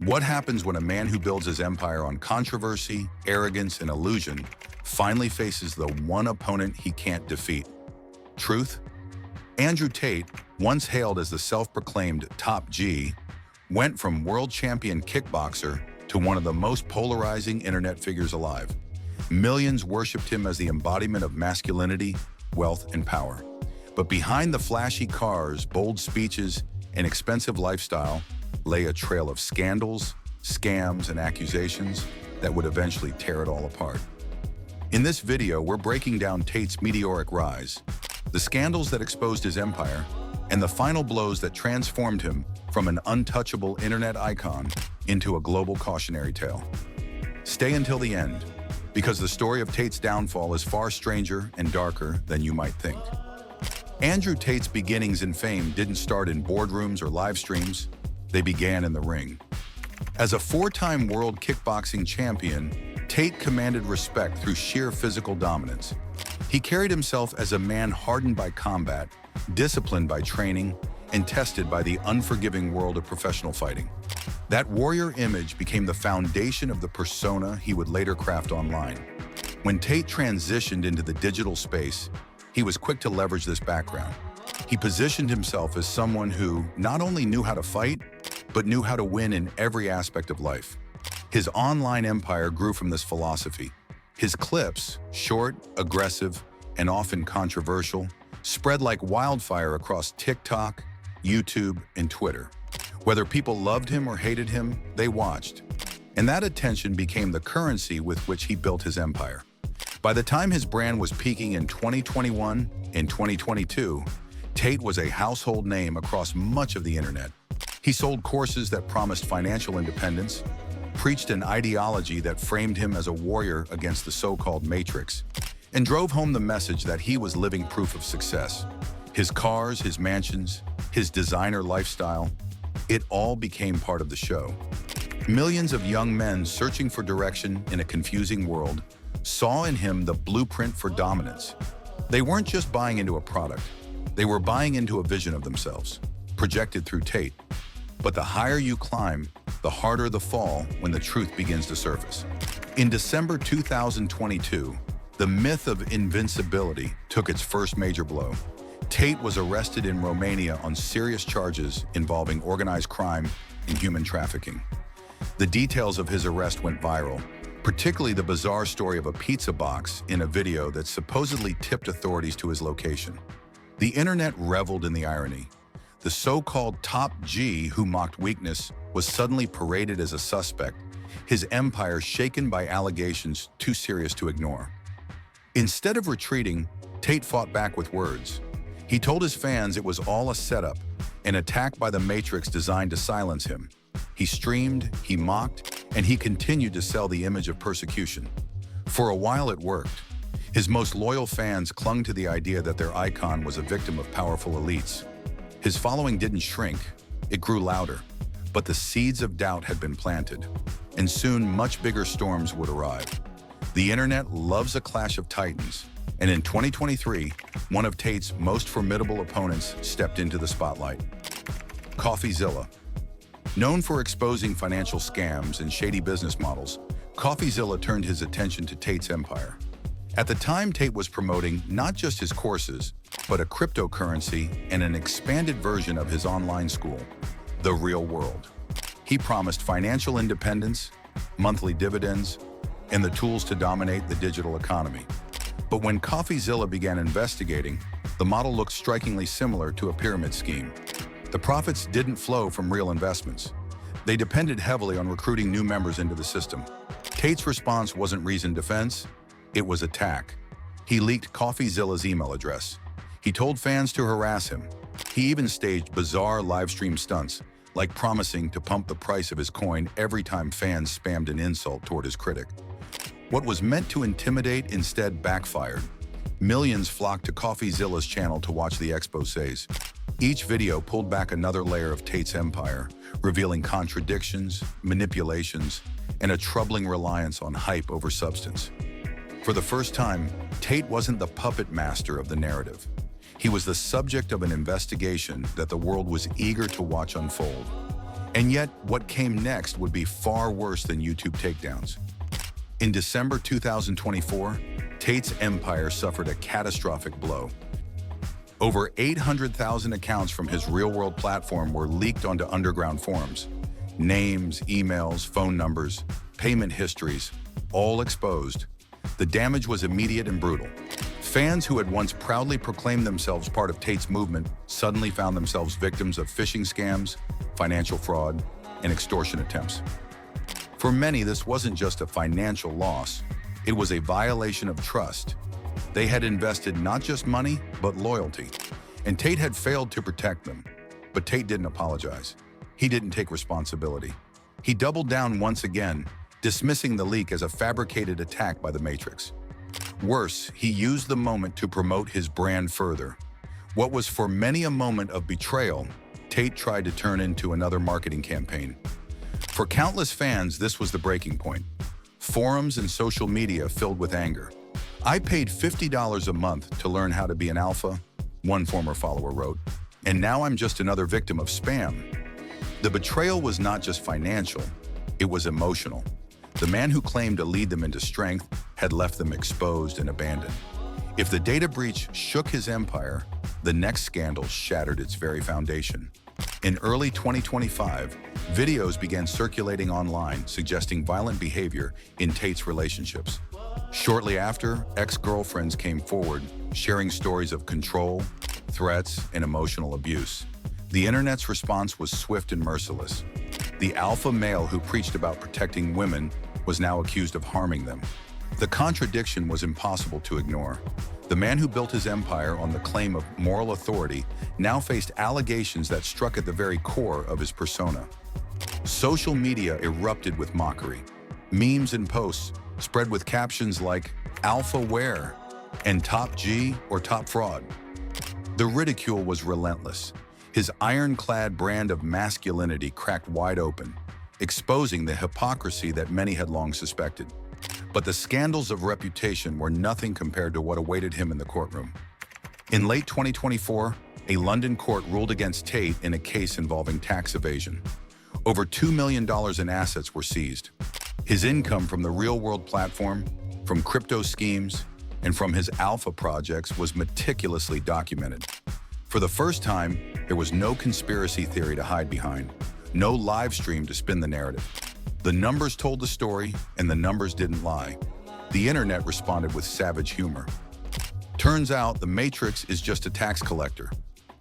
What happens when a man who builds his empire on controversy, arrogance, and illusion finally faces the one opponent he can't defeat? Truth? Andrew Tate, once hailed as the self-proclaimed top G, went from world champion kickboxer to one of the most polarizing internet figures alive. Millions worshipped him as the embodiment of masculinity, wealth, and power. But behind the flashy cars, bold speeches, and expensive lifestyle lay a trail of scandals, scams, and accusations that would eventually tear it all apart. In this video, we're breaking down Tate's meteoric rise, the scandals that exposed his empire, and the final blows that transformed him from an untouchable internet icon into a global cautionary tale. Stay until the end, because the story of Tate's downfall is far stranger and darker than you might think. Andrew Tate's beginnings in fame didn't start in boardrooms or live streams. They began in the ring. As a four-time world kickboxing champion, Tate commanded respect through sheer physical dominance. He carried himself as a man hardened by combat, disciplined by training, and tested by the unforgiving world of professional fighting. That warrior image became the foundation of the persona he would later craft online. When Tate transitioned into the digital space, he was quick to leverage this background. He positioned himself as someone who not only knew how to fight, but knew how to win in every aspect of life. His online empire grew from this philosophy. His clips, short, aggressive, and often controversial, spread like wildfire across TikTok, YouTube, and Twitter. Whether people loved him or hated him, they watched. And that attention became the currency with which he built his empire. By the time his brand was peaking in 2021 and 2022, Tate was a household name across much of the internet. He sold courses that promised financial independence, preached an ideology that framed him as a warrior against the so-called matrix, and drove home the message that he was living proof of success. His cars, his mansions, his designer lifestyle, it all became part of the show. Millions of young men searching for direction in a confusing world saw in him the blueprint for dominance. They weren't just buying into a product, they were buying into a vision of themselves, projected through Tate. But the higher you climb, the harder the fall when the truth begins to surface. In December 2022, the myth of invincibility took its first major blow. Tate was arrested in Romania on serious charges involving organized crime and human trafficking. The details of his arrest went viral, particularly the bizarre story of a pizza box in a video that supposedly tipped authorities to his location. The internet reveled in the irony. The so-called top G who mocked weakness was suddenly paraded as a suspect, his empire shaken by allegations too serious to ignore. Instead of retreating, Tate fought back with words. He told his fans it was all a setup, an attack by the matrix designed to silence him. He streamed, he mocked, and he continued to sell the image of persecution. For a while it worked. His most loyal fans clung to the idea that their icon was a victim of powerful elites. His following didn't shrink, it grew louder, but the seeds of doubt had been planted, and soon much bigger storms would arrive. The internet loves a clash of titans, and in 2023, one of Tate's most formidable opponents stepped into the spotlight. Coffeezilla. Known for exposing financial scams and shady business models, Coffeezilla turned his attention to Tate's empire. At the time, Tate was promoting not just his courses, but a cryptocurrency and an expanded version of his online school, The Real World. He promised financial independence, monthly dividends, and the tools to dominate the digital economy. But when Coffeezilla began investigating, the model looked strikingly similar to a pyramid scheme. The profits didn't flow from real investments. They depended heavily on recruiting new members into the system. Tate's response wasn't reasoned defense, it was attack. He leaked Coffeezilla's email address. He told fans to harass him. He even staged bizarre live stream stunts, like promising to pump the price of his coin every time fans spammed an insult toward his critic. What was meant to intimidate instead backfired. Millions flocked to Coffeezilla's channel to watch the exposés. Each video pulled back another layer of Tate's empire, revealing contradictions, manipulations, and a troubling reliance on hype over substance. For the first time, Tate wasn't the puppet master of the narrative. He was the subject of an investigation that the world was eager to watch unfold. And yet, what came next would be far worse than YouTube takedowns. In December 2024, Tate's empire suffered a catastrophic blow. Over 800,000 accounts from his real-world platform were leaked onto underground forums. Names, emails, phone numbers, payment histories, all exposed. The damage was immediate and brutal. Fans who had once proudly proclaimed themselves part of Tate's movement suddenly found themselves victims of phishing scams, financial fraud, and extortion attempts. For many, this wasn't just a financial loss. It was a violation of trust. They had invested not just money, but loyalty. And Tate had failed to protect them. But Tate didn't apologize. He didn't take responsibility. He doubled down once again, dismissing the leak as a fabricated attack by the Matrix. Worse, he used the moment to promote his brand further. What was for many a moment of betrayal, Tate tried to turn into another marketing campaign. For countless fans, this was the breaking point. Forums and social media filled with anger. "I paid $50 a month to learn how to be an alpha," one former follower wrote, "and now I'm just another victim of spam." The betrayal was not just financial, it was emotional. The man who claimed to lead them into strength had left them exposed and abandoned. If the data breach shook his empire, the next scandal shattered its very foundation. In early 2025, videos began circulating online suggesting violent behavior in Tate's relationships. Shortly after, ex-girlfriends came forward, sharing stories of control, threats, and emotional abuse. The internet's response was swift and merciless. The alpha male who preached about protecting women was now accused of harming them. The contradiction was impossible to ignore. The man who built his empire on the claim of moral authority now faced allegations that struck at the very core of his persona. Social media erupted with mockery. Memes and posts spread with captions like "Alpha Where" and "Top G" or "Top Fraud." The ridicule was relentless. His ironclad brand of masculinity cracked wide open, exposing the hypocrisy that many had long suspected. But the scandals of reputation were nothing compared to what awaited him in the courtroom. In late 2024, a London court ruled against Tate in a case involving tax evasion. Over $2 million in assets were seized. His income from the real-world platform, from crypto schemes, and from his alpha projects was meticulously documented. For the first time, there was no conspiracy theory to hide behind, no live stream to spin the narrative. The numbers told the story, and the numbers didn't lie. The internet responded with savage humor. "Turns out the Matrix is just a tax collector,"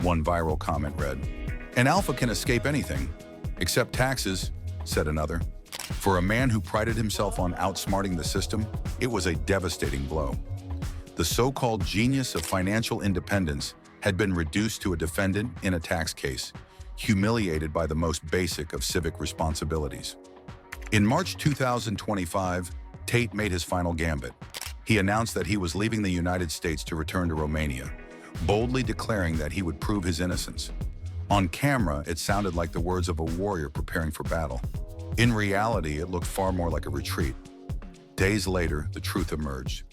one viral comment read. "An alpha can escape anything, except taxes," said another. For a man who prided himself on outsmarting the system, it was a devastating blow. The so-called genius of financial independence had been reduced to a defendant in a tax case, humiliated by the most basic of civic responsibilities. In March 2025, Tate made his final gambit. He announced that he was leaving the United States to return to Romania, boldly declaring that he would prove his innocence. On camera, it sounded like the words of a warrior preparing for battle. In reality, it looked far more like a retreat. Days later, the truth emerged.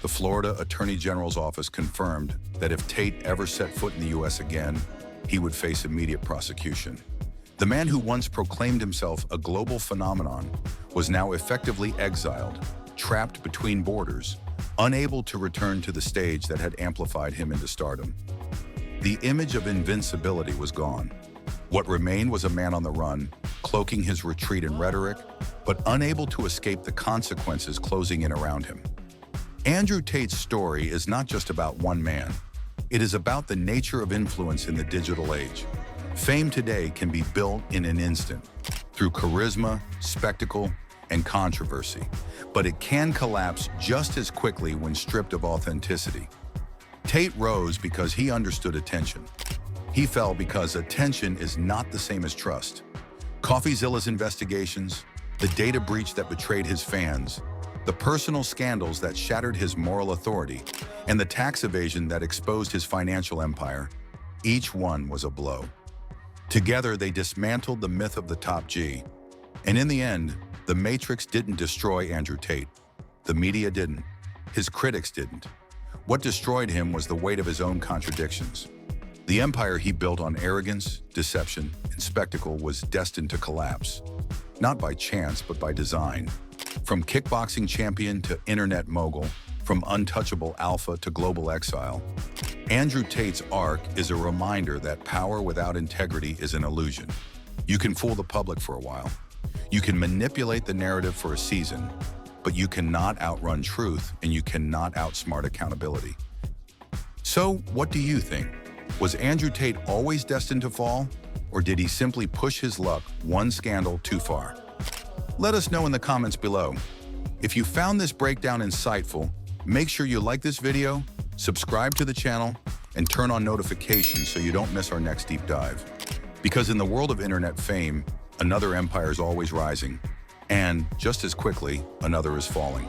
The Florida Attorney General's office confirmed that if Tate ever set foot in the U.S. again, he would face immediate prosecution. The man who once proclaimed himself a global phenomenon was now effectively exiled, trapped between borders, unable to return to the stage that had amplified him into stardom. The image of invincibility was gone. What remained was a man on the run, cloaking his retreat in rhetoric, but unable to escape the consequences closing in around him. Andrew Tate's story is not just about one man. It is about the nature of influence in the digital age. Fame today can be built in an instant through charisma, spectacle, and controversy, but it can collapse just as quickly when stripped of authenticity. Tate rose because he understood attention. He fell because attention is not the same as trust. Coffeezilla's investigations, the data breach that betrayed his fans, the personal scandals that shattered his moral authority, and the tax evasion that exposed his financial empire, each one was a blow. Together, they dismantled the myth of the top G. And in the end, the Matrix didn't destroy Andrew Tate. The media didn't. His critics didn't. What destroyed him was the weight of his own contradictions. The empire he built on arrogance, deception, and spectacle was destined to collapse, not by chance but by design. From kickboxing champion to internet mogul, from untouchable alpha to global exile, Andrew Tate's arc is a reminder that power without integrity is an illusion. You can fool the public for a while. You can manipulate the narrative for a season, but you cannot outrun truth and you cannot outsmart accountability. So, what do you think? Was Andrew Tate always destined to fall, or did he simply push his luck one scandal too far? Let us know in the comments below. If you found this breakdown insightful, make sure you like this video, subscribe to the channel, and turn on notifications so you don't miss our next deep dive. Because in the world of internet fame, another empire is always rising, and just as quickly, another is falling.